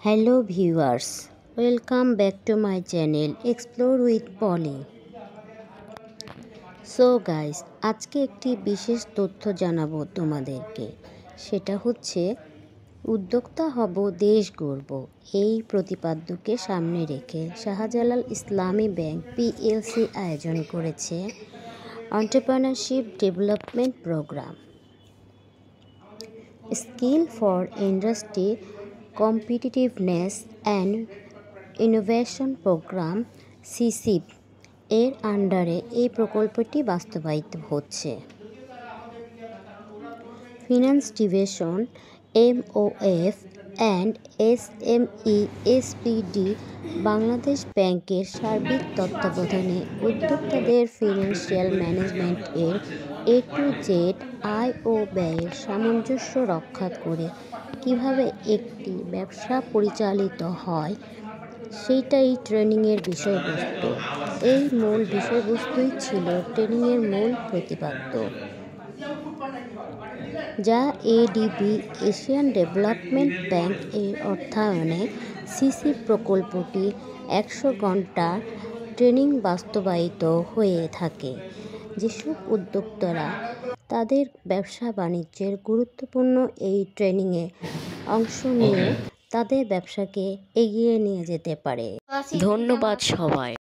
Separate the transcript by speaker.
Speaker 1: Hello viewers, welcome back to my channel explore with Poly. So guys, আজকে একটি বিশেষ তথ্য জানাবো তোমাদেরকে। সেটা হচ্ছে উদ্যোক্তা হব, দেশ গড়ব। এই প্রতিপাদ্যকে সামনে রেখে শাহজালাল ইসলামী ব্যাংক পিএলসি আয়োজন করেছে entrepreneurship development programme, skill for industry competitiveness and innovation programme SICIP এর আন্ডারে এই প্রকল্পটি বাস্তবায়িত হচ্ছে। Finance division, MOF and SME SPD Bangladesh ব্যাংকের সার্বিক তত্ত্বাবধানে উদ্যোক্তাদের ফিনান্সিয়াল ম্যানেজমেন্ট এর এ টু জেড আয় ও ব্যয়ের সামঞ্জস্য রক্ষা করে কিভাবে একটি ব্যবসা পরিচালিত হয় সেইটাই ট্রেনিংয়ের বিষয়বস্তু। এই মূল বিষয়বস্তুই ছিল ট্রেনিংয়ের মূল প্রতিপাদ্য, যা এডিবি এশিয়ান ডেভেলপমেন্ট ব্যাংক এর অর্থায়নে সিসি প্রকল্পটি 100 ঘন্টার ট্রেনিং বাস্তবায়িত হয়ে থাকে। যেসব উদ্যোক্তারা তাদের ব্যবসা বাণিজ্যের গুরুত্বপূর্ণ এই ট্রেনিংয়ে অংশ নিয়ে তাদের ব্যবসাকে এগিয়ে নিয়ে যেতে পারে।
Speaker 2: ধন্যবাদ সবাই।